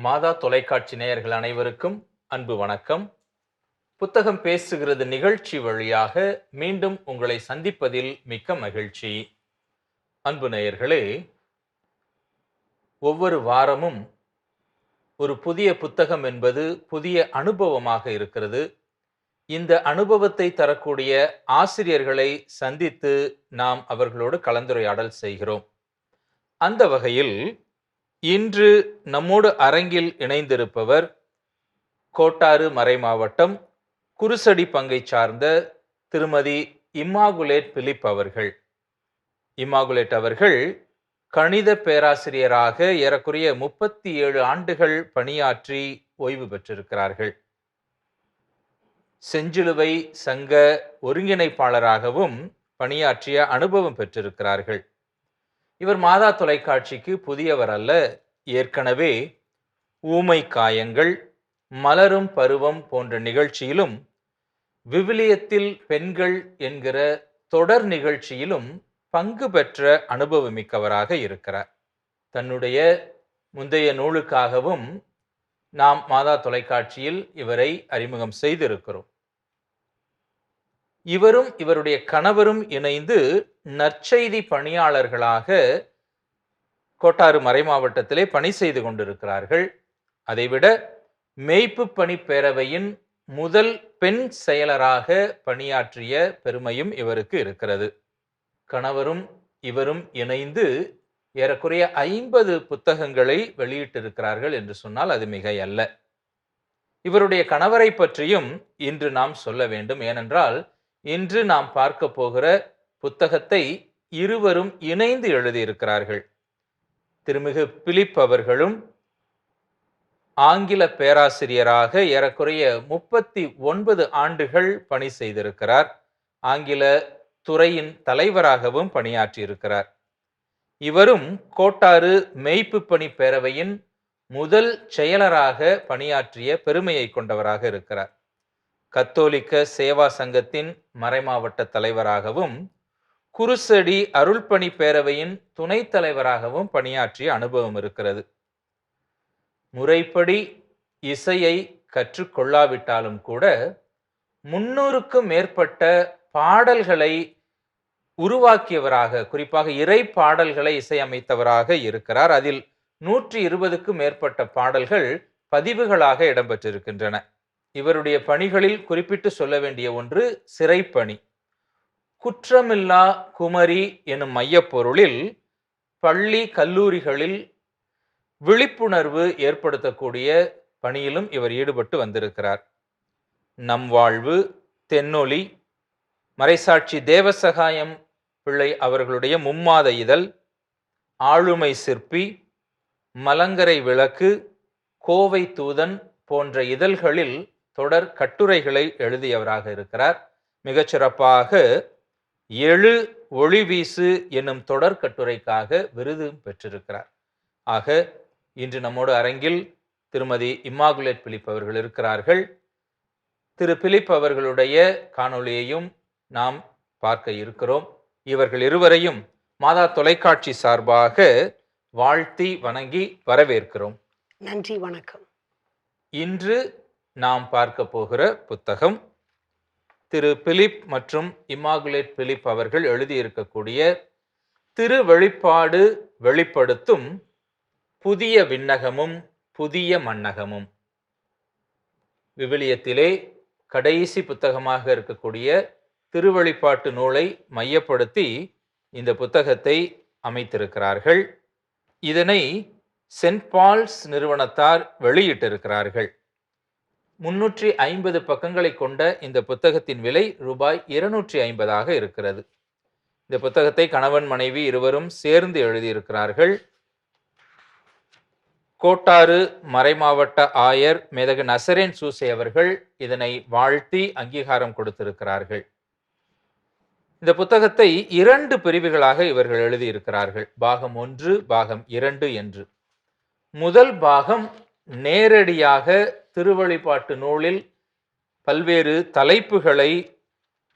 மாதா தொலைக்காட்சி நேயர்கள் அனைவருக்கும் அன்பு வணக்கம். புத்தகம் பேசுகிறது நிகழ்ச்சி வழியாக மீண்டும் உங்களை சந்திப்பதில் மிக்க மகிழ்ச்சி. அன்பு நேயர்களே, ஒவ்வொரு வாரமும் ஒரு புதிய புத்தகம் என்பது புதிய அனுபவமாக இருக்கிறது. இந்த அனுபவத்தை தரக்கூடிய ஆசிரியர்களை சந்தித்து நாம் அவர்களோடு கலந்துரையாடல் செய்கிறோம். அந்த வகையில் இன்று நம்மோடு அரங்கில் இணைந்திருப்பவர் கோட்டாறு மறைமாவட்டம் குருசடி பங்கை சார்ந்த திருமதி இம்மாகுலேட் பிலிப் அவர்கள். இம்மாகுலேட் அவர்கள் கணித பேராசிரியராக ஏறக்குறைய 37 ஆண்டுகள் பணியாற்றி ஓய்வு பெற்றிருக்கிறார்கள். செஞ்சிலுவை சங்க ஒருங்கிணைப்பாளராகவும் பணியாற்றிய அனுபவம் பெற்றிருக்கிறார்கள். இவர் மாதா தொலைக்காட்சிக்கு புதியவர் அல்ல. ஏற்கனவே ஊமை காயங்கள், மலரும் பருவம் போன்ற நிகழ்ச்சியிலும், விவிலியத்தில் பெண்கள் என்கிற தொடர் நிகழ்ச்சியிலும் பங்கு பெற்ற அனுபவமிக்கவராக இருக்கிறார். தன்னுடைய முந்தைய நூலுக்காகவும் நாம் மாதா தொலைக்காட்சியில் இவரை அறிமுகம் செய்திருக்கிறோம். இவரும் இவருடைய கணவரும் இணைந்து நற்செய்தி பணியாளர்களாக கோட்டாறு மறைமாவட்டத்திலே பணி செய்து கொண்டிருக்கிறார்கள். அதைவிட மேய்ப்பு பணி பேரவையின் முதல் பெண் செயலராக பணியாற்றிய பெருமையும் இவருக்கு இருக்கிறது. கணவரும் இவரும் இணைந்து ஏறக்குறைய 50 புத்தகங்களை வெளியிட்டிருக்கிறார்கள் என்று சொன்னால் அது மிகையல்ல. இவருடைய கணவரை பற்றியும் இன்று நாம் சொல்ல வேண்டும். ஏனென்றால் இன்று நாம் பார்க்க போகிற புத்தகத்தை இருவரும் இணைந்து எழுதியிருக்கிறார்கள். திருமிகு பிலிப் அவர்களும் ஆங்கில பேராசிரியராக ஏறக்குறைய 39 ஆண்டுகள் பணி செய்திருக்கிறார். ஆங்கில துறையின் தலைவராகவும் பணியாற்றியிருக்கிறார். இவரும் கோட்டாறு மேய்ப்பு பணி பேரவையின் முதல் செயலராக பணியாற்றிய பெருமையை கொண்டவராக இருக்கிறார். கத்தோலிக்க சேவா சங்கத்தின் மறைமாவட்ட தலைவராகவும், குருசடி அருள்பணி பேரவையின் துணைத் தலைவராகவும் பணியாற்றிய அனுபவம் இருக்கிறது. முறைப்படி இசையை கற்றுக்கொள்ளாவிட்டாலும் கூட 300க்கும் மேற்பட்ட பாடல்களை உருவாக்கியவராக, குறிப்பாக இறை பாடல்களை இசையமைத்தவராக இருக்கிறார். அதில் 120க்கும் மேற்பட்ட பாடல்கள் பதிவுகளாக இடம்பெற்றிருக்கின்றன. இவருடைய பணிகளில் குறிப்பிட்டு சொல்ல வேண்டிய ஒன்று சிறைப்பணி. குற்றமில்லா குமரி எனும் மையப்பொருளில் பள்ளி கல்லூரிகளில் விழிப்புணர்வு ஏற்படுத்தக்கூடிய பணியிலும் இவர் ஈடுபட்டு வந்திருக்கிறார். நம் வாழ்வு, தென்னொலி, மறைசாட்சி தேவசகாயம் பிள்ளை அவர்களுடைய மும்மாத இதழ், ஆளுமை சிற்பி, மலங்கரை விளக்கு, கோவை தூதன் போன்ற இதழ்களில் தொடர் கட்டுரைகளை எழுதியவராக இருக்கிறார். மிகச்சிறப்பாக எழு ஒளி வீசு என்னும் தொடர் கட்டுரைக்காக விருது பெற்றிருக்கிறார். ஆக இன்று நம்மோடு அரங்கில் திருமதி இம்மாகுலேட் பிலிப் அவர்கள் இருக்கிறார்கள். திரு பிலிப் அவர்களுடைய காணொளியையும் நாம் பார்க்க இருக்கிறோம். இவர்கள் இருவரையும் மாதா தொலைக்காட்சி சார்பாக வாழ்த்தி வணங்கி வரவேற்கிறோம். நன்றி, வணக்கம். இன்று நாம் பார்க்க போகிற புத்தகம் திரு பிலிப் மற்றும் இம்மாகுலேட் பிலிப் அவர்கள் எழுதியிருக்கக்கூடிய திரு வெளிப்பாடு வெளிப்படுத்தும் புதிய விண்ணகமும் புதிய மண்ணகமும். விவிலியத்திலே கடைசி புத்தகமாக இருக்கக்கூடிய திருவெளிப்பாட்டு நூலை மையப்படுத்தி இந்த புத்தகத்தை அமைத்திருக்கிறார்கள். இதனை சென்ட் பால்ஸ் நிறுவனத்தார் வெளியிட்டிருக்கிறார்கள். 350 பக்கங்களை கொண்ட இந்த புத்தகத்தின் விலை ரூபாய் 250 இருக்கிறது. இந்த புத்தகத்தை கணவன் மனைவி இருவரும் சேர்ந்து எழுதியிருக்கிறார்கள். கோட்டாறு மறைமாவட்ட ஆயர் மேதகு நசரேன் சூசை அவர்கள் இதனை வாழ்த்தி அங்கீகாரம் கொடுத்திருக்கிறார்கள். இந்த புத்தகத்தை 2 பிரிவுகளாக இவர்கள் எழுதியிருக்கிறார்கள். பாகம் 1, பாகம் 2 என்று. முதல் பாகம் நேரடியாக திருவழிபாட்டு நூலில் பல்வேறு தலைப்புகளை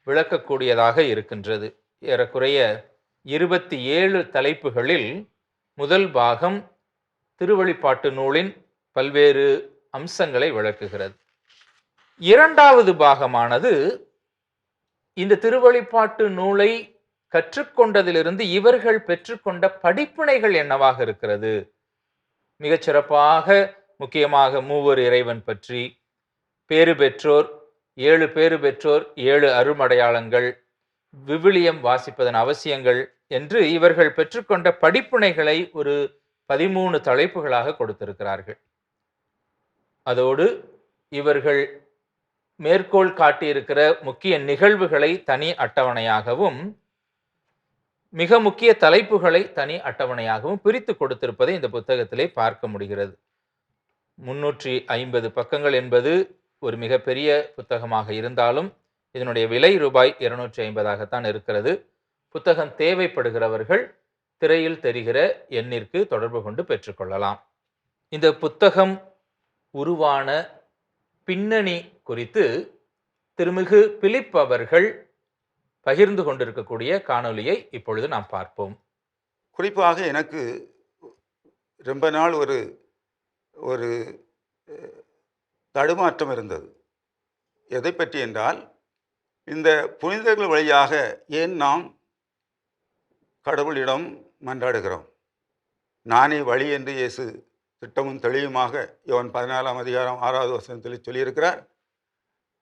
விளக்கக்கூடியதாக இருக்கின்றது. ஏறக்குறைய 27 தலைப்புகளில் முதல் பாகம் திருவழிபாட்டு நூலின் பல்வேறு அம்சங்களை விளக்குகிறது. இரண்டாவது பாகமானது இந்த திருவழிபாட்டு நூலை கற்றுக்கொண்டதிலிருந்து இவர்கள் பெற்றுக்கொண்ட படிப்பினைகள் என்னவாக இருக்கிறது, மிகச் சிறப்பாக முக்கியமாக மூவர் இறைவன் பற்றி, பேறு பெற்றோர் 7 பேறு பெற்றோர் 7 அருமடையாளங்கள், விவிலியம் வாசிப்பதன் அவசியங்கள் என்று இவர்கள் பெற்றுக்கொண்ட படிப்பினைகளை ஒரு 13 தலைப்புகளாக கொடுத்திருக்கிறார்கள். அதோடு இவர்கள் மேற்கோள் காட்டியிருக்கிற முக்கிய நிகழ்வுகளை தனி அட்டவணையாகவும் மிக முக்கிய தலைப்புகளை தனி அட்டவணையாகவும் பிரித்து கொடுத்திருப்பதை இந்த புத்தகத்திலே பார்க்க முடிகிறது. 350 பக்கங்கள் என்பது ஒரு மிகப்பெரிய புத்தகமாக இருந்தாலும் இதனுடைய விலை ரூபாய் 250ஆகத்தான் இருக்கிறது. புத்தகம் தேவைப்படுகிறவர்கள் திரையில் தெரிகிற எண்ணிற்கு தொடர்பு கொண்டு பெற்றுக்கொள்ளலாம். இந்த புத்தகம் உருவான பின்னணி குறித்து திருமிகு பிலிப் அவர்கள் பகிர்ந்து கொண்டிருக்கக்கூடிய காணொலியை இப்பொழுது நாம் பார்ப்போம். குறிப்பாக எனக்கு ரொம்ப நாள் ஒரு ஒரு தடுமாற்றம் இருந்தது. எதை பற்றி என்றால், இந்த புனிதர்கள் வழியாக ஏன் நாம் கடவுளிடம் மன்றாடுகிறோம்? நானே வழி என்று இயேசு திட்டமும் தெளிவுமாக யோவான் 14ஆம் அதிகாரம் 6வது வசனத்தில் சொல்லியிருக்கிறார்.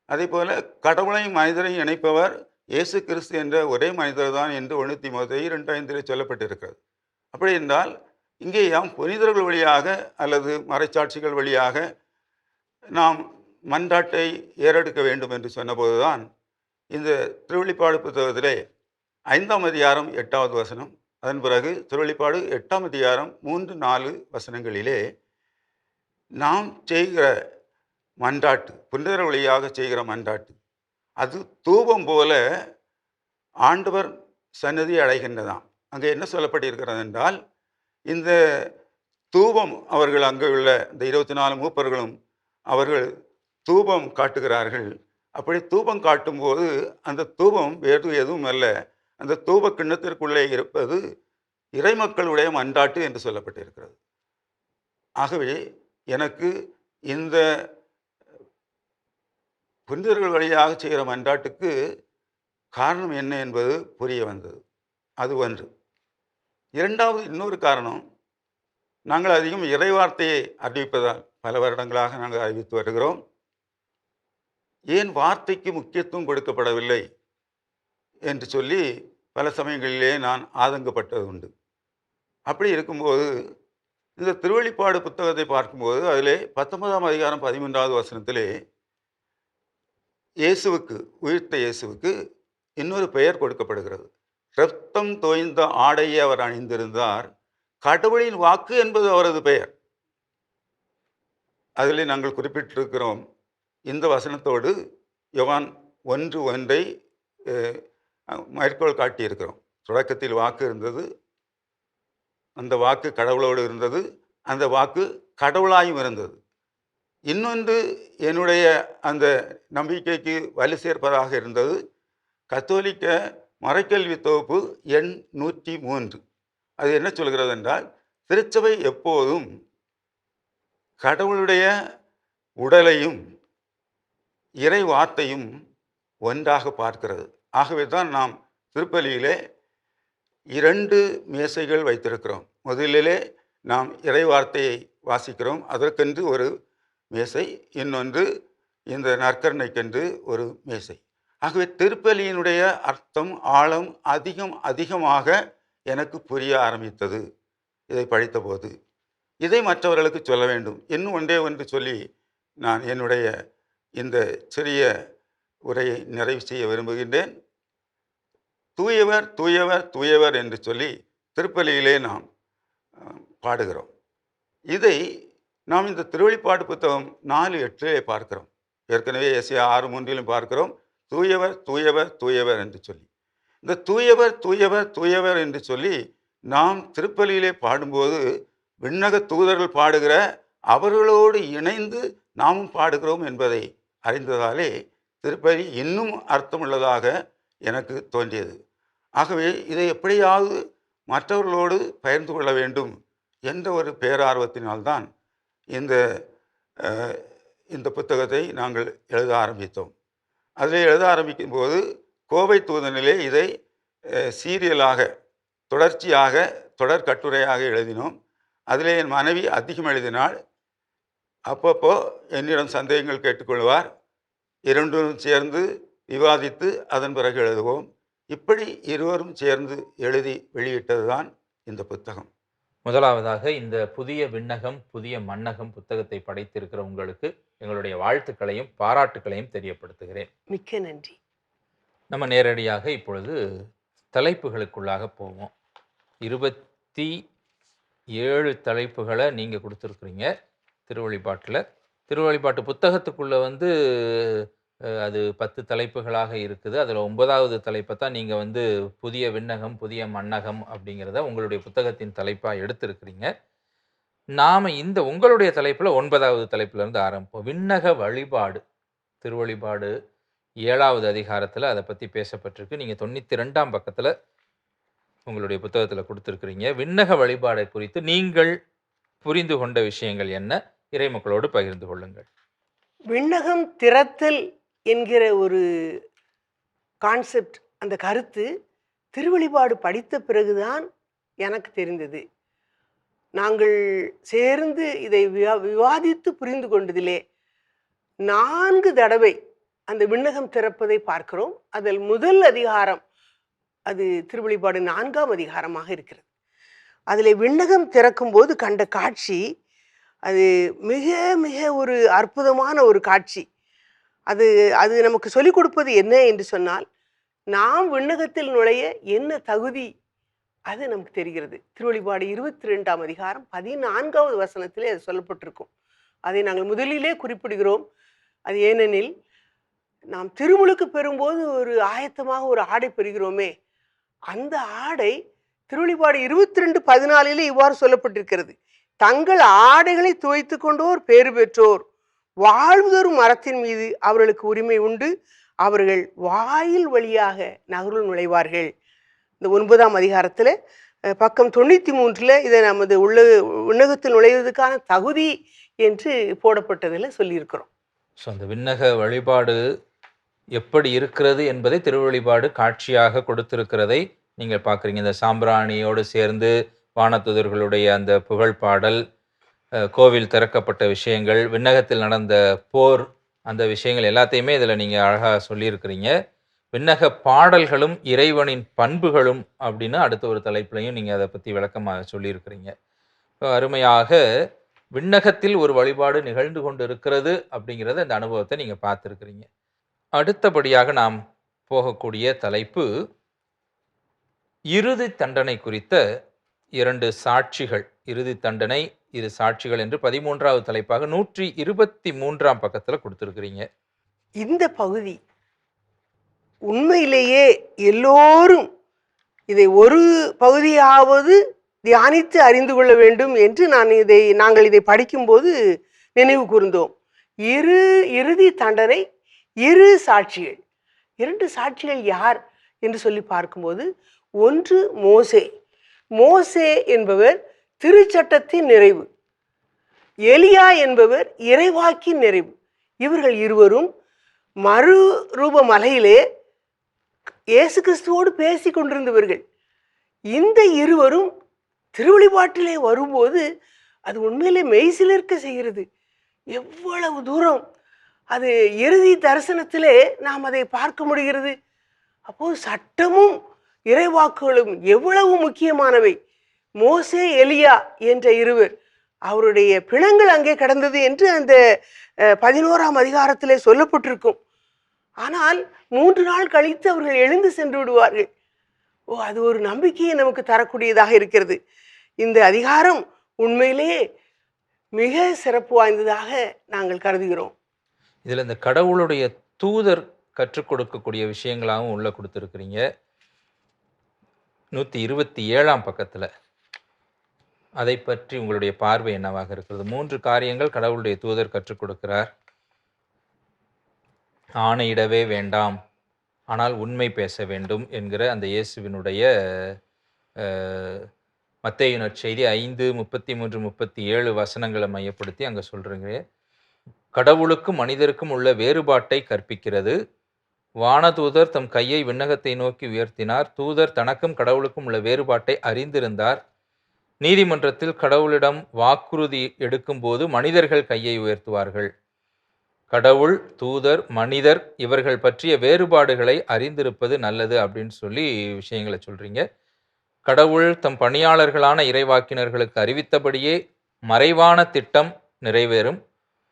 அதே போல கடவுளையும் மனிதரையும் இணைப்பவர் இயேசு கிறிஸ்து என்ற ஒரே மனிதர் தான் என்று 1 தீமோத்தேயு 2:5 சொல்லப்பட்டிருக்கிறது. அப்படி என்றால் இங்கே யாம் புனிதர்கள் வழியாக அல்லது மறைச்சாட்சிகள் வழியாக நாம் மன்றாட்டை ஏறெடுக்க வேண்டும் என்று சொன்னபோதுதான் இந்த திருவெளிப்பாடு புத்தகத்திலே 5ஆம் அதிகாரம் 8வது வசனம், அதன் பிறகு திருவெளிப்பாடு 8ஆம் அதிகாரம் 3, 4 வசனங்களிலே நாம் செய்கிற மன்றாட்டு, புனிதர் வழியாக செய்கிற மன்றாட்டு, அது தூபம் போல ஆண்டவர் சன்னதி அடைகின்றதாம். அங்கே என்ன சொல்லப்பட்டிருக்கிறது என்றால், இந்த தூபம் அவர்கள் அங்கே உள்ள இந்த 24 மூப்பர்களும் அவர்கள் தூபம் காட்டுகிறார்கள். அப்படி தூபம் காட்டும்போது அந்த தூபம் வேறு எதுவும் அல்ல, அந்த தூப கிண்ணத்திற்குள்ளே இருப்பது இறைமக்களுடைய மன்றாட்டு என்று சொல்லப்பட்டிருக்கிறது. ஆகவே எனக்கு இந்த புனிதர்கள் வழியாக செய்கிற மன்றாட்டுக்கு காரணம் என்ன என்பது புரிய வந்தது. அது ஒன்று. இரண்டாவது இன்னொரு காரணம், நாங்கள் அதிகம் இறைவார்த்தையை அறிவிப்பதால் பல வருடங்களாக நாங்கள் அறிவித்து வருகிறோம். ஏன் வார்த்தைக்கு முக்கியத்துவம் கொடுக்கப்படவில்லை என்று சொல்லி பல சமயங்களிலே நான் ஆதங்கப்பட்டது உண்டு. அப்படி இருக்கும்போது இந்த திருவெளிப்பாடு புத்தகத்தை பார்க்கும்போது அதிலே 19ஆம் அதிகாரம் 13வது வசனத்திலே இயேசுவுக்கு, உயிர்த்த இயேசுவுக்கு இன்னொரு பெயர் கொடுக்கப்படுகிறது. இரத்தம் தோய்ந்த ஆடையை அவர் அணிந்திருந்தார், கடவுளின் வாக்கு என்பது அவரது பெயர். அதில் நாங்கள் குறிப்பிட்டிருக்கிறோம். இந்த வசனத்தோடு யோவான் 1:1 மேற்கோள் காட்டியிருக்கிறோம். தொடக்கத்தில் வாக்கு இருந்தது, அந்த வாக்கு கடவுளோடு இருந்தது, அந்த வாக்கு கடவுளாயும் இருந்தது. இன்னொன்று என்னுடைய அந்த நம்பிக்கைக்கு வலு சேர்ப்பதாக இருந்தது கத்தோலிக்க மறைக்கல்வி தொகுப்பு எண் 103. அது என்ன சொல்கிறது என்றால், திருச்சபை எப்போதும் கடவுளுடைய உடலையும் இறை வார்த்தையும் ஒன்றாக பார்க்கிறது. ஆகவே தான் நாம் திருப்பலியிலே 2 மேசைகள் வைத்திருக்கிறோம். முதலிலே நாம் இறை வார்த்தையை வாசிக்கிறோம், அதற்கென்று ஒரு மேசை, இன்னொன்று இந்த நற்கருணைக்கென்று ஒரு மேசை. ஆகவே திருப்பலியினுடைய அர்த்தம், ஆழம் அதிகமாக எனக்கு புரிய ஆரம்பித்தது இதை படித்தபோது. இதை மற்றவர்களுக்கு சொல்ல வேண்டும். இன்னும் ஒன்று சொல்லி நான் என்னுடைய இந்த சிறிய உரையை நிறைவு செய்ய விரும்புகின்றேன். தூயவர் தூயவர் தூயவர் என்று சொல்லி திருப்பலியிலே நாம் பாடுகிறோம். இதை நாம் இந்த திருவெளிப்பாடு புத்தகம் 4:8 பார்க்கிறோம். ஏற்கனவே எஸ்ஐயா 6:3 பார்க்கிறோம். தூயவர் தூயவர் தூயவர் என்று சொல்லி. இந்த தூயவர் தூயவர் தூயவர் என்று சொல்லி நாம் திருப்பலியிலே பாடும்போது விண்ணக தூதர்கள் பாடுகிற அவர்களோடு இணைந்து நாமும் பாடுகிறோம் என்பதை அறிந்ததாலே திருப்பலி இன்னும் அர்த்தமுள்ளதாக எனக்கு தோன்றியது. ஆகவே இதை எப்படியாவது மற்றவர்களோடு பகிர்ந்து கொள்ள வேண்டும் என்ற ஒரு பேரார்வத்தினால்தான் இந்த இந்த புத்தகத்தை நாங்கள் எழுத ஆரம்பித்தோம். அதில் எழுத ஆரம்பிக்கும் போது கோவை தூதனிலே இதை சீரியலாக தொடர்ச்சியாக தொடர் கட்டுரையாக எழுதினோம். அதிலே என் மனைவி அதிகம் எழுதினாள். அப்பப்போ என்னிடம் சந்தேகங்கள் கேட்டுக்கொள்வார். இரண்டும் சேர்ந்து விவாதித்து அதன் பிறகு எழுதுவோம். இப்படி இருவரும் சேர்ந்து எழுதி வெளியிட்டது தான் இந்த புத்தகம். முதலாவதாக இந்த புதிய விண்ணகம் புதிய மண்ணகம் புத்தகத்தை படைத்திருக்கிற உங்களுக்கு எங்களுடைய வாழ்த்துக்களையும் பாராட்டுக்களையும் தெரியப்படுத்துகிறேன். மிக்க நன்றி. நம்ம நேரடியாக இப்பொழுது தலைப்புகளுக்குள்ளாக போவோம். 27 தலைப்புகளை நீங்கள் கொடுத்துருக்குறீங்க திருவழிபாட்டில். திருவழிபாட்டு புத்தகத்துக்குள்ளே அது 10 தலைப்புகளாக இருக்குது. அதில் 9வது தலைப்பை தான் நீங்கள் புதிய விண்ணகம் புதிய மண்ணகம் அப்படிங்கிறத உங்களுடைய புத்தகத்தின் தலைப்பாக எடுத்திருக்கிறீங்க. நாம் இந்த உங்களுடைய தலைப்பில் 9வது தலைப்பிலேருந்து ஆரம்பிப்போம். விண்ணக வழிபாடு. திருவழிபாடு 7வது அதிகாரத்தில் அதை பற்றி பேசப்பட்டிருக்கு. நீங்கள் 92ஆம் பக்கத்தில் உங்களுடைய புத்தகத்தில் கொடுத்துருக்குறீங்க. விண்ணக வழிபாடை குறித்து நீங்கள் புரிந்து கொண்ட விஷயங்கள் என்ன? இறைமக்களோடு பகிர்ந்து கொள்ளுங்கள். விண்ணகம் திறத்தல் என்கிற ஒரு கான்செப்ட், அந்த கருத்து திருவழிபாடு படித்த பிறகுதான் எனக்கு தெரிந்தது. நாங்கள் சேர்ந்து இதை விவாதித்து புரிந்து கொண்டதிலே 4 தடவை அந்த விண்ணகம் திறப்பதை பார்க்கிறோம். அதில் முதல் அதிகாரம் அது திருவழிபாடு 4ஆம் அதிகாரமாக இருக்கிறது. அதில் விண்ணகம் திறக்கும் போது கண்ட காட்சி அது மிக மிக ஒரு அற்புதமான ஒரு காட்சி. அது அது நமக்கு சொல்லிக் கொடுப்பது என்ன என்று சொன்னால், நாம் விண்ணகத்தில் நுழைய என்ன தகுதி அது நமக்கு தெரிகிறது. திருவழிபாடு 22ஆம் அதிகாரம் 14வது வசனத்திலே அது சொல்லப்பட்டிருக்கும். அதை நாங்கள் முதலிலே குறிப்பிடுகிறோம். அது ஏனெனில் நாம் திருமுழுக்கு பெறும்போது ஒரு ஆயத்தமாக ஒரு ஆடை பெறுகிறோமே, அந்த ஆடை திருவழிபாடு 22:14 இவ்வாறு சொல்லப்பட்டிருக்கிறது. தங்கள் ஆடைகளை துவைத்து கொண்டோர் பேறு பெற்றோர், வாழ்வுதரும் மரத்தின் மீது அவர்களுக்கு உரிமை உண்டு, அவர்கள் வாயில் வழியாக நகருள் நுழைவார்கள். இந்த 9ஆம் அதிகாரத்தில் பக்கம் 93 இதை நமது விண்ணகத்தில் நுழைவதற்கான தகுதி என்று போடப்பட்டதில் சொல்லியிருக்கிறோம். ஸோ அந்த விண்ணக வழிபாடு எப்படி இருக்கிறது என்பதை திருவழிபாடு காட்சியாக கொடுத்திருக்கிறதை நீங்கள் பார்க்குறீங்க. இந்த சாம்பிராணியோடு சேர்ந்து வானதுதர்களுடைய அந்த புகழ்பாடல், கோவில் திறக்கப்பட்ட விஷயங்கள், விண்ணகத்தில் நடந்த போர், அந்த விஷயங்கள் எல்லாத்தையுமே இதில் நீங்கள் அழகாக சொல்லியிருக்கிறீங்க. விண்ணக பாடல்களும் இறைவனின் பண்புகளும் அப்படின்னு அடுத்த ஒரு தலைப்புலையும் நீங்கள் அதை பற்றி விளக்கமாக சொல்லியிருக்கிறீங்க. அருமையாக விண்ணகத்தில் ஒரு வழிபாடு நிகழ்ந்து கொண்டு இருக்கிறது அப்படிங்கிறத இந்த அனுபவத்தை நீங்கள் பார்த்துருக்கிறீங்க. அடுத்தபடியாக நாம் போகக்கூடிய தலைப்பு இறுதி தண்டனை குறித்த 2 சாட்சிகள். இறுதி தண்டனை 2 சாட்சிகள் என்று 13வது தலைப்பாக 123ஆம் பக்கத்தில் கொடுத்துருக்கிறீங்க. இந்த பகுதி உண்மையிலேயே எல்லோரும் இதை ஒரு பகுதியாவது தியானித்து அறிந்து கொள்ள வேண்டும் என்று நாங்கள் இதை படிக்கும்போது நினைவு கூர்ந்தோம். இறுதி தண்டனை 2 சாட்சிகள். 2 சாட்சிகள் யார் என்று சொல்லி பார்க்கும்போது, ஒன்று மோசே. மோசே என்பவர் திருச்சட்டத்தின் நிறைவு, எலியா என்பவர் இறைவாக்கின் நிறைவு. இவர்கள் இருவரும் மறுரூப மலையிலே இயேசு கிறிஸ்துவோடு பேசி கொண்டிருந்தவர்கள். இந்த இருவரும் திருவழிபாட்டிலே வரும்போது அது உண்மையிலே மெய்சிலிர்க்க செய்கிறது. எவ்வளவு தூரம் அது இறுதி தரிசனத்திலே நாம் அதை பார்க்க முடிகிறது. அப்போது சட்டமும் இறைவாக்குகளும் எவ்வளவு முக்கியமானவை. மோசே எலியா என்ற இருவர், அவருடைய பிணங்கள் அங்கே கடந்தது என்று அந்த 11ஆம் அதிகாரத்திலே சொல்லப்பட்டிருக்கும். ஆனால் 3 நாள் கழித்து அவர்கள் எழுந்து சென்று விடுவார்கள். அது ஒரு நம்பிக்கையை நமக்கு தரக்கூடியதாக இருக்கிறது. இந்த அதிகாரம் உண்மையிலே மிக சிறப்பு வாய்ந்ததாக நாங்கள் கருதுகிறோம். இதில் இந்த கடவுளுடைய தூதர் கற்றுக் கொடுக்கக்கூடிய விஷயங்களாகவும் உள்ள கொடுத்துருக்குறீங்க. 127ஆம் பக்கத்தில் அதை பற்றி உங்களுடைய பார்வை என்னவாக இருக்கிறது? 3 காரியங்கள் கடவுளுடைய தூதர் கற்றுக் கொடுக்கிறார். ஆணையிடவே வேண்டாம், ஆனால் உண்மை பேச வேண்டும் என்கிற அந்த இயேசுவினுடைய மத்தேயு நற்செய்தி 5:33-37 வசனங்களை மையப்படுத்தி அங்கே சொல்கிறீங்க. கடவுளுக்கும் மனிதருக்கும் உள்ள வேறுபாட்டை கற்பிக்கிறது. வானதூதர் தம் கையை விண்ணகத்தை நோக்கி உயர்த்தினார். தூதர் தனக்கும் கடவுளுக்கும் உள்ள வேறுபாட்டை அறிந்திருந்தார். நீதிமன்றத்தில் கடவுளிடம் வாக்குறுதி எடுக்கும்போது மனிதர்கள் கையை உயர்த்துவார்கள். கடவுள், தூதர், மனிதர் இவர்கள் பற்றிய வேறுபாடுகளை அறிந்திருப்பது நல்லது அப்படின்னு சொல்லி விஷயங்களை சொல்றீங்க. கடவுள் தம் பணியாளர்களான இறைவாக்கினர்களுக்கு அறிவித்தபடியே மறைவான திட்டம் நிறைவேறும்.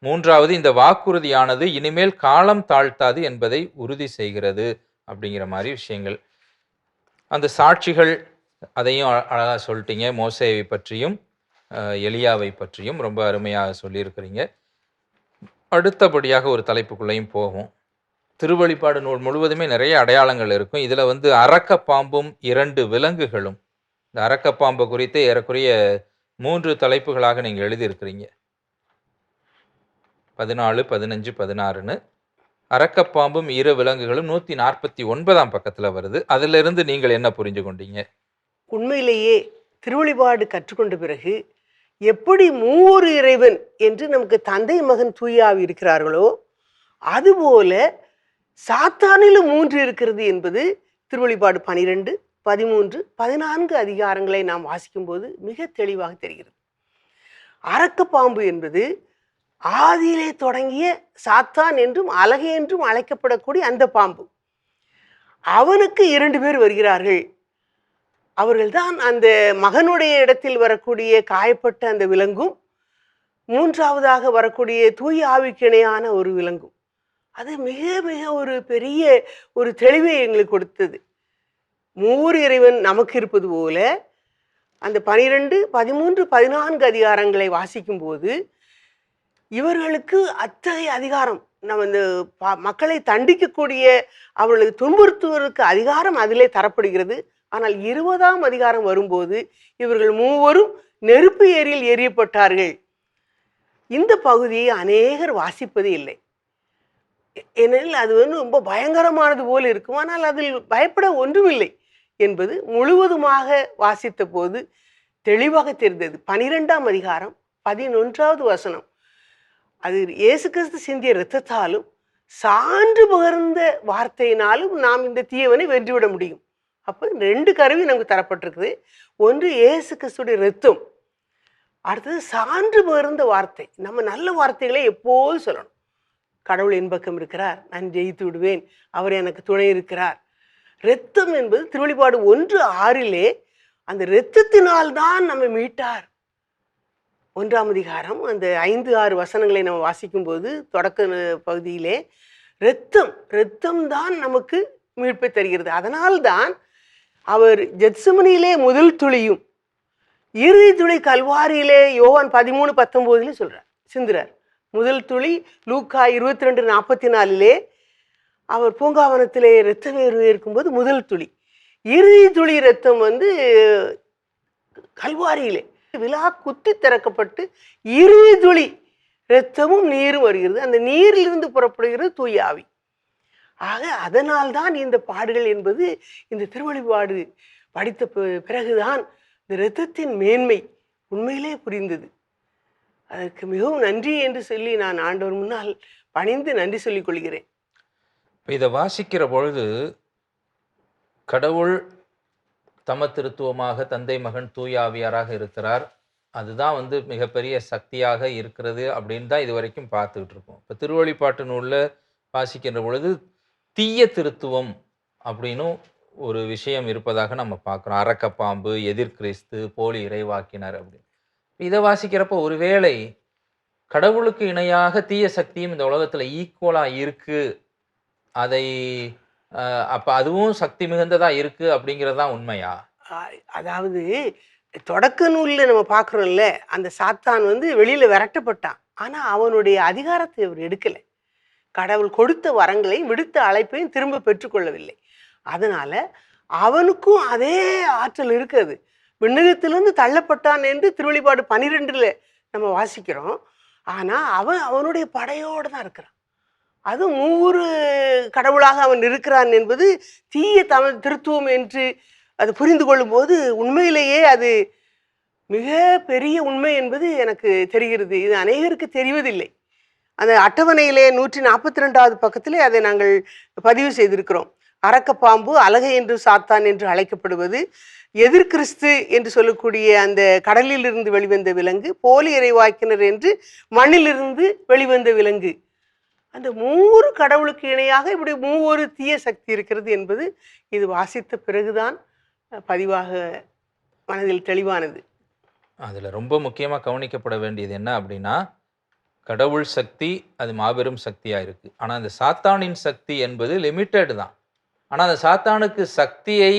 3வது, இந்த வாக்குறுதியானது இனிமேல் காலம் தாழ்த்தாது என்பதை உறுதி செய்கிறது அப்படிங்கிற மாதிரி விஷயங்கள். அந்த சாட்சிகள் அதையும் அழகாக சொல்லிட்டீங்க. மோசேவை பற்றியும் எலியாவை பற்றியும் ரொம்ப அருமையாக சொல்லியிருக்கிறீங்க. அடுத்தபடியாக ஒரு தலைப்புக்குள்ளேயும் போகும். திருவெளிப்பாடு நூல் முழுவதுமே நிறைய அடையாளங்கள் இருக்கும். இதில் அரக்கப்பாம்பும் 2 விலங்குகளும், இந்த அரக்கப்பாம்பு குறித்து ஏறக்குறைய 3 தலைப்புகளாக நீங்கள் எழுதியிருக்கிறீங்க. 14, 15, 16ன்னு அரக்கப்பாம்பும் 2 விலங்குகளும் 149ஆம் பக்கத்தில் வருது. அதிலிருந்து நீங்கள் என்ன புரிஞ்சு கொண்டீங்க? உண்மையிலேயே திருவெளிப்பாடு கற்றுக்கொண்ட பிறகு எப்படி மூவொரு இறைவன் என்று நமக்கு தந்தை, மகன், தூய ஆவி இருக்கிறார்களோ அதுபோல சாத்தானிலும் 3 இருக்கிறது என்பது திருவெளிப்பாடு 12, 13, 14 அதிகாரங்களை நாம் வாசிக்கும்போது மிக தெளிவாக தெரிகிறது. அரக்கப்பாம்பு என்பது ஆதியிலே தொடங்கிய சாத்தான் என்றும் அலகை என்றும் அழைக்கப்படக்கூடிய அந்த பாம்பு. அவனுக்கு 2 பேர் வருகிறார்கள். அவர்கள்தான் அந்த மகனுடைய இடத்தில் வரக்கூடிய காயப்பட்ட அந்த விலங்கும், 3ஆவதாக வரக்கூடிய தூய ஆவிக்கு இணையான ஒரு விலங்கும். அது மிக மிக ஒரு பெரிய ஒரு தெளிவை எங்களுக்கு கொடுத்தது. மூவர் இறைவன் நமக்கு இருப்பது போல அந்த 12, 13, 14 அதிகாரங்களை வாசிக்கும் போது இவர்களுக்கு அத்தகைய அதிகாரம், நம்ம இந்த மக்களை தண்டிக்கக்கூடிய, அவர்களுக்கு துன்புறுத்துவதற்கு அதிகாரம் அதிலே தரப்படுகிறது. ஆனால் 20ஆம் அதிகாரம் வரும்போது இவர்கள் மூவரும் நெருப்பு ஏரியில் எரியப்பட்டார்கள். இந்த பகுதியை அநேகர் வாசிப்பது இல்லை. ஏனெனில் அது ரொம்ப பயங்கரமானது போல் இருக்கும். ஆனால் அதில் பயப்பட ஒன்றுமில்லை என்பது முழுவதுமாக வாசித்த போது தெளிவாக தெரிந்தது. 12ஆம் அதிகாரம் 11வது வசனம், அது இயேசு கிறிஸ்து சிந்திய இரத்தத்தாலும் சான்று பகர்ந்த வார்த்தையினாலும் நாம் இந்த தீயவனை வென்றுவிட முடியும். அப்போ 2 கருவி நமக்கு தரப்பட்டிருக்குது. ஒன்று இயேசு கிறிஸ்துடைய இரத்தம், அடுத்தது சான்று பகர்ந்த வார்த்தை. நம்ம நல்ல வார்த்தைகளை எப்போதும் சொல்லணும். கடவுள் என் பக்கம் இருக்கிறார், நான் ஜெயித்து விடுவேன், அவர் எனக்கு துணை இருக்கிறார். இரத்தம் என்பது திருவெளிப்பாடு 1:6 அந்த இரத்தத்தினால்தான் நம்ம மீட்டார். 1ஆம் அதிகாரம் அந்த 5, 6 வசனங்களை நம்ம வாசிக்கும்போது தொடக்க பகுதியிலே இரத்தம் தான் நமக்கு மீட்பை தருகிறது. அதனால்தான் அவர் ஜெத்சமனியிலே முதல் துளியும் இறுதி துளி கல்வாரியிலே யோவான் 13:19 சொல்றார், சிந்துறார். முதல் துளி லூக்கா 22:44 அவர் பூங்காவனத்திலே இரத்த வேர்வை இருக்கும்போது முதல் துளி, இறுதி துளி இரத்தம் கல்வாரியிலே விழா குத்தி திறக்கப்பட்டு இறுதி துளி இரத்தமும் நீரும் வருகிறது. அந்த நீரிலிருந்து புறப்படுகிறது தூய ஆவி. ஆக அதனால்தான் இந்த பாடுகள் என்பது இந்த திருவெளிப்பாடு படித்த பிறகுதான் இந்த இரத்தத்தின் மேன்மை உண்மையிலே புரிந்தது. அதற்கு மிகவும் நன்றி என்று சொல்லி நான் ஆண்டவர் முன்னால் பணிந்து நன்றி சொல்லிக் கொள்கிறேன். இதை வாசிக்கிற பொழுது கடவுள் தமத்திருத்துவமாக தந்தை, மகன், தூய ஆவியாராக இருக்கிறார். அதுதான் மிகப்பெரிய சக்தியாக இருக்கிறது அப்படின்னு தான் இது வரைக்கும் பார்த்துக்கிட்டு இருக்கோம். இப்போ திருவெளிப்பாட்டு நூலில் வாசிக்கின்ற பொழுது தீய திருத்துவம் அப்படின்னும் ஒரு விஷயம் இருப்பதாக நம்ம பார்க்குறோம். அரக்கப்பாம்பு, எதிர்கிறிஸ்து, போலி இறைவாக்கினர் அப்படின்னு. இதை வாசிக்கிறப்போ ஒருவேளை கடவுளுக்கு இணையாக தீய சக்தியும் இந்த உலகத்தில் ஈக்குவலாக இருக்குது, அதை அப்போ அதுவும் சக்தி மிகுந்ததாக இருக்குது அப்படிங்கிறது தான் உண்மையா? அதாவது தொடக்க நூலில் நம்ம பார்க்குறோம்ல, அந்த சாத்தான் வந்து வெளியில் விரட்டப்பட்டான். ஆனால் அவனுடைய அதிகாரத்தை அவர் எடுக்கலை. கடவுள் கொடுத்த வரங்களை விடுத்த அழைப்பையும் திரும்ப பெற்றுக்கொள்ளவில்லை. அதனால அவனுக்கும் அதே ஆற்றல் இருக்குது. விண்ணகத்திலிருந்து தள்ளப்பட்டான் என்று திருவெளிப்பாடு 12ல் நம்ம வாசிக்கிறோம். ஆனால் அவனுடைய படையோடு தான் இருக்கிறான். அது மூன்று கடவுளாக அவன் இருக்கிறான் என்பது தீய தமிழ் திருத்துவம் என்று அது புரிந்து கொள்ளும்போது உண்மையிலேயே அது மிக பெரிய உண்மை என்பது எனக்கு தெரிகிறது. இது அநேகருக்கு தெரிவதில்லை. அந்த அட்டவணையிலே 142வது பக்கத்திலே அதை நாங்கள் பதிவு செய்திருக்கிறோம். அரக்கப்பாம்பு, அலகை என்று சாத்தான் என்று அழைக்கப்படுவது, எதிர்கிறிஸ்து என்று சொல்லக்கூடிய அந்த கடலிலிருந்து வெளிவந்த விலங்கு, போலி இறைவாக்கினர் என்று மண்ணிலிருந்து வெளிவந்த விலங்கு. அந்த மூன்று கடவுளுக்கு இணையாக இப்படி மூவொரு தீய சக்தி இருக்கிறது என்பது இது வாசித்த பிறகுதான் பதிவாக மனதில் தெளிவானது. அதில் ரொம்ப முக்கியமாக கவனிக்கப்பட வேண்டியது என்ன அப்படின்னா, கடவுள் சக்தி அது மாபெரும் சக்தியாக இருக்குது. ஆனால் அந்த சாத்தானின் சக்தி என்பது லிமிட்டட் தான். ஆனால் அந்த சாத்தானுக்கு சக்தியை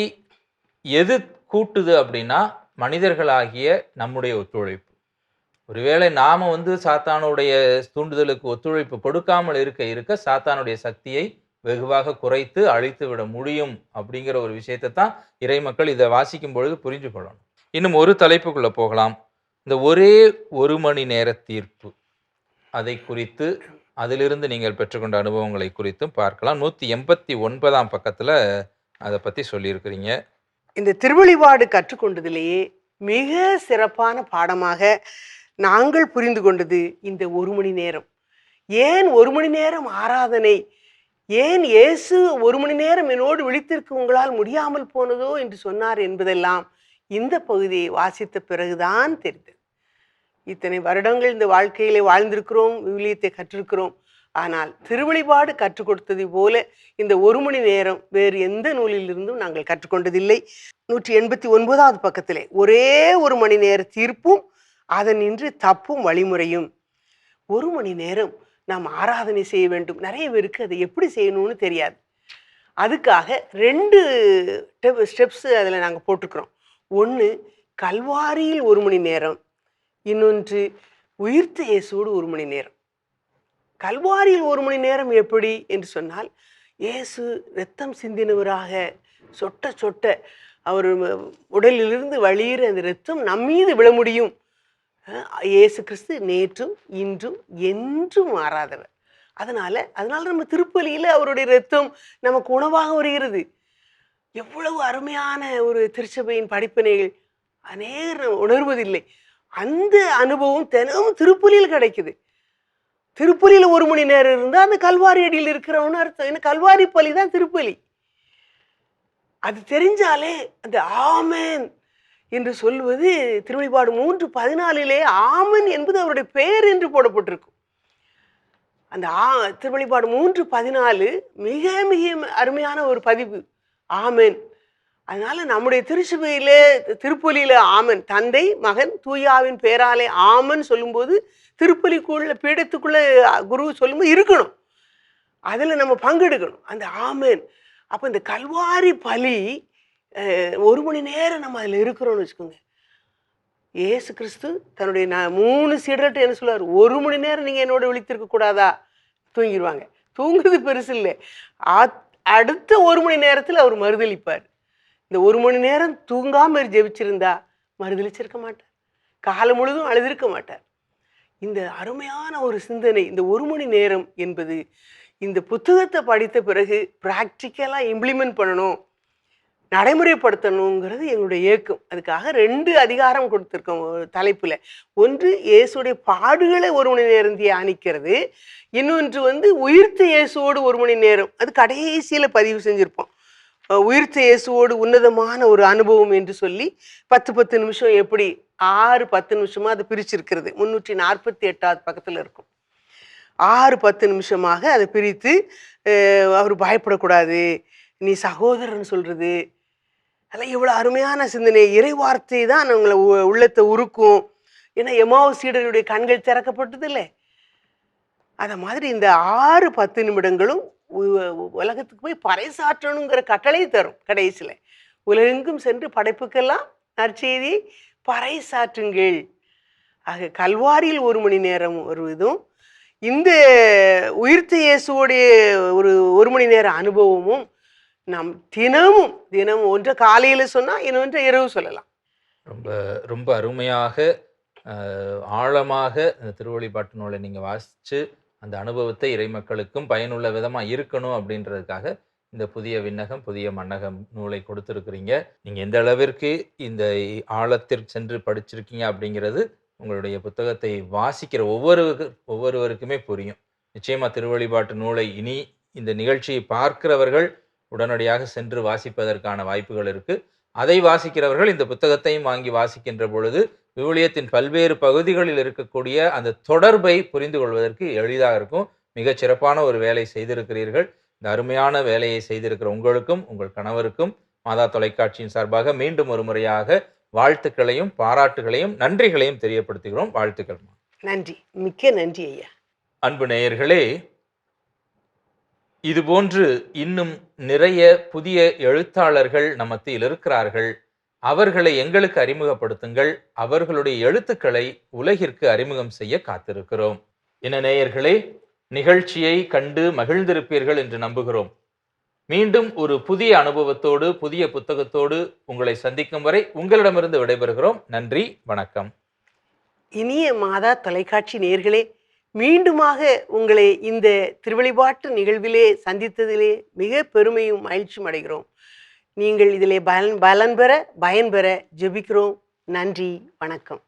எது கூட்டுது அப்படின்னா, மனிதர்களாகிய நம்முடைய ஒத்துழைப்பு. ஒருவேளை நாம் சாத்தானுடைய தூண்டுதலுக்கு ஒத்துழைப்பு கொடுக்காமல் இருக்க சாத்தானுடைய சக்தியை வெகுவாக குறைத்து அழித்து விட முடியும் அப்படிங்கிற ஒரு விஷயத்தை தான் இறைமக்கள் இதை வாசிக்கும் பொழுது புரிஞ்சு கொள்ளணும். இன்னும் ஒரு தலைப்புக்குள்ளே போகலாம். இந்த ஒரே 1 மணி நேர தீர்ப்பு, அதை குறித்து அதிலிருந்து நீங்கள் பெற்றுக்கொண்ட அனுபவங்களை குறித்தும் பார்க்கலாம். 189ஆம் பக்கத்தில் அதை பற்றி சொல்லியிருக்கிறீங்க. இந்த திருவெளிப்பாடு கற்றுக்கொண்டதிலேயே மிக சிறப்பான பாடமாக நாங்கள் புரிந்து கொண்டது இந்த 1 மணி நேரம். ஏன் 1 மணி நேரம் ஆராதனை, ஏன் இயேசு 1 மணி நேரம் என்னோடு விழித்திருக்க உங்களால் முடியாமல் போனதோ என்று சொன்னார் என்பதெல்லாம் இந்த பகுதியை வாசித்த பிறகுதான் தெரிந்தது. இத்தனை வருடங்கள் இந்த வாழ்க்கையிலே வாழ்ந்திருக்கிறோம், விவிலியத்தை கற்றிருக்கிறோம். ஆனால் திருவெளிப்பாடு கற்றுக் கொடுத்தது போல இந்த 1 மணி நேரம் வேறு எந்த நூலிலிருந்தும் நாங்கள் கற்றுக்கொண்டதில்லை. 189வது பக்கத்திலே ஒரே 1 மணி நேர தீர்ப்பும் அதனின்று தப்பும் வழிமுறையும். 1 மணி நேரம் நாம் ஆராதனை செய்ய வேண்டும். நிறைய பேருக்கு அதை எப்படி செய்யணும்னு தெரியாது. அதுக்காக 2 ஸ்டெப்ஸ் அதில் நாங்கள் போட்டிருக்கிறோம். ஒன்று கல்வாரியில் 1 மணி நேரம், இன்னொன்று உயிர்த்த இயேசுவோடு 1 மணி நேரம். கல்வாரியில் 1 மணி நேரம் எப்படி என்று சொன்னால், இயேசு இரத்தம் சிந்தினவராக சொட்ட சொட்ட அவர் உடலிலிருந்து வழியிற அந்த இரத்தம் நம்மீது விழ முடியும். இயேசு கிறிஸ்து நேற்றும் இன்றும் என்றும் மாறாதவர். அதனால நம்ம திருப்பலியில் அவருடைய இரத்தம் நமக்கு உணவாக வருகிறது. எவ்வளவு அருமையான ஒரு திருச்சபையின் படிப்பினைகள் அநேகர் உணர்வதில்லை. அந்த அனுபவம் தினமும் திருப்பலியில் கிடைக்குது. திருப்பலியில் 1 மணி நேரம் இருந்தால் அந்த கல்வாரி அடியில் இருக்கிறவன்னு அர்த்தம். ஏன்னா கல்வாரி பலி தான் திருப்பலி. அது தெரிஞ்சாலே அந்த ஆமென் என்று சொல்வது திருவெளிப்பாடு 3:14 ஆமென் என்பது அவருடைய பெயர் என்று போடப்பட்டிருக்கும். அந்த திருவெளிப்பாடு 3:14 மிக மிக அருமையான ஒரு பதிவு, ஆமென். அதனால நம்முடைய திருச்சபையிலே திருப்பலியில ஆமென், தந்தை மகன் தூயாவின் பெயராலே ஆமென் சொல்லும்போது திருப்பலிக்குள்ள பீடத்துக்குள்ள குரு சொல்லும்போது இருக்கணும், அதில் நம்ம பங்கெடுக்கணும் அந்த ஆமென். அப்போ இந்த கல்வாரி பலி 1 மணி நேரம் நம்ம அதில் இருக்கிறோம்னு வச்சுக்கோங்க. இயேசு கிறிஸ்து தன்னுடைய 3 சீடர்கிட்ட என்ன சொல்லுவார், 1 மணி நேரம் நீங்கள் என்னோட விழித்திருக்க கூடாதா? தூங்கிடுவாங்க. தூங்குறது பெருசு இல்லை, அடுத்த 1 மணி நேரத்தில் அவர் மறுதளிப்பார். இந்த 1 மணி நேரம் தூங்காமல் ஜெபிச்சிருந்தா மறுதளிச்சிருக்க மாட்டார், காலம் முழுதும் அழுதிருக்க மாட்டார். இந்த அருமையான ஒரு சிந்தனை, இந்த 1 மணி நேரம் என்பது இந்த புத்தகத்தை படித்த பிறகு ப்ராக்டிக்கலாக இம்ப்ளிமெண்ட் பண்ணணும், நடைமுறைப்படுத்தணுங்கிறது எங்களுடைய ஏக்கம். அதுக்காக 2 அதிகாரம் கொடுத்துருக்கோம் தலைப்பில். ஒன்று இயேசுடைய பாடுகளை 1 மணி நேரம் தியானிக்கிறது, இன்னொன்று உயிர்த்த இயேசுவோடு 1 மணி நேரம். அது கடைசியில் பதிவு செஞ்சுருப்போம். உயிர்த்த இயேசுவோடு உன்னதமான ஒரு அனுபவம் என்று சொல்லி 10 நிமிஷம் எப்படி 6-10 நிமிஷமாக அது பிரிச்சிருக்கிறது. 348வது பக்கத்தில் இருக்கும். 6-10 நிமிஷமாக அதை பிரித்து, அவர் பயப்படக்கூடாது, நீ சகோதரன் சொல்கிறது, அதெல்லாம் இவ்வளோ அருமையான சிந்தனை. இறை வார்த்தை தான் அவங்கள உள்ளத்தை உருக்கும். ஏன்னா எம்மாவு சீடருடைய கண்கள் திறக்கப்பட்டது இல்லை. அதை மாதிரி இந்த 6-10 நிமிடங்களும் உலகத்துக்கு போய் பறைசாற்றணுங்கிற கட்டளை தரும். கடைசியில் உலகெங்கும் சென்று படைப்புக்கெல்லாம் நற்செய்தியை பறைசாற்றுங்கள். ஆக கல்வாரியில் 1 மணி நேரம் வருவதும், இந்த உயிர்த்த இயேசுவோடைய ஒரு 1 மணி நேர அனுபவமும் நாம் தினமும் ஒன்றை காலையில சொன்னா இன்னொன்றை இரவு சொல்லலாம். ரொம்ப ரொம்ப அருமையாக ஆழமாக இந்த திருவழிபாட்டு நூலை நீங்கள் வாசித்து அந்த அனுபவத்தை இறைமக்களுக்கும் பயனுள்ள விதமாக இருக்கணும் அப்படின்றதுக்காக இந்த புதிய விண்ணகம் புதிய மன்னகம் நூலை கொடுத்துருக்குறீங்க. நீங்கள் எந்த அளவிற்கு இந்த ஆழத்திற்கு சென்று படிச்சிருக்கீங்க அப்படிங்கிறது உங்களுடைய புத்தகத்தை வாசிக்கிற ஒவ்வொருவருக்குமே புரியும். நிச்சயமாக திருவழிபாட்டு நூலை இனி இந்த நிகழ்ச்சியை பார்க்கிறவர்கள் உடனடியாக சென்று வாசிப்பதற்கான வாய்ப்புகள் இருக்குது. அதை வாசிக்கிறவர்கள் இந்த புத்தகத்தையும் வாங்கி வாசிக்கின்ற பொழுது விவிலியத்தின் பல்வேறு பகுதிகளில் இருக்கக்கூடிய அந்த தொடர்பை புரிந்து கொள்வதற்கு எளிதாக இருக்கும். மிகச் சிறப்பான ஒரு வேலை செய்திருக்கிறீர்கள். இந்த அருமையான வேலையை செய்திருக்கிற உங்களுக்கும் உங்கள் கணவருக்கும் மாதா தொலைக்காட்சியின் சார்பாக மீண்டும் ஒரு முறையாக வாழ்த்துக்களையும் பாராட்டுகளையும் நன்றிகளையும் தெரியப்படுத்துகிறோம். வாழ்த்துக்கள். நன்றி, மிக்க நன்றி ஐயா. அன்பு நேயர்களே, இதுபோன்று இன்னும் நிறைய புதிய எழுத்தாளர்கள் நம் மத்தியில் இருக்கிறார்கள். அவர்களை எங்களுக்கு அறிமுகப்படுத்துங்கள். அவர்களுடைய எழுத்துக்களை உலகிற்கு அறிமுகம் செய்ய காத்திருக்கிறோம். என்ன நேயர்களே, நிகழ்ச்சியை கண்டு மகிழ்ந்திருப்பீர்கள் என்று நம்புகிறோம். மீண்டும் ஒரு புதிய அனுபவத்தோடு புதிய புத்தகத்தோடு உங்களை சந்திக்கும் வரை உங்களிடமிருந்து விடைபெறுகிறோம். நன்றி, வணக்கம். இனிய மாதா தொலைக்காட்சி நேயர்களே, மீண்டுமாக உங்களை இந்த திருவழிபாட்டு நிகழ்விலே சந்தித்ததிலே மிக பெருமையும் மகிழ்ச்சியும் அடைகிறோம். நீங்கள் இதிலே பயன்பெற ஜெபிக்கிறோம். நன்றி, வணக்கம்.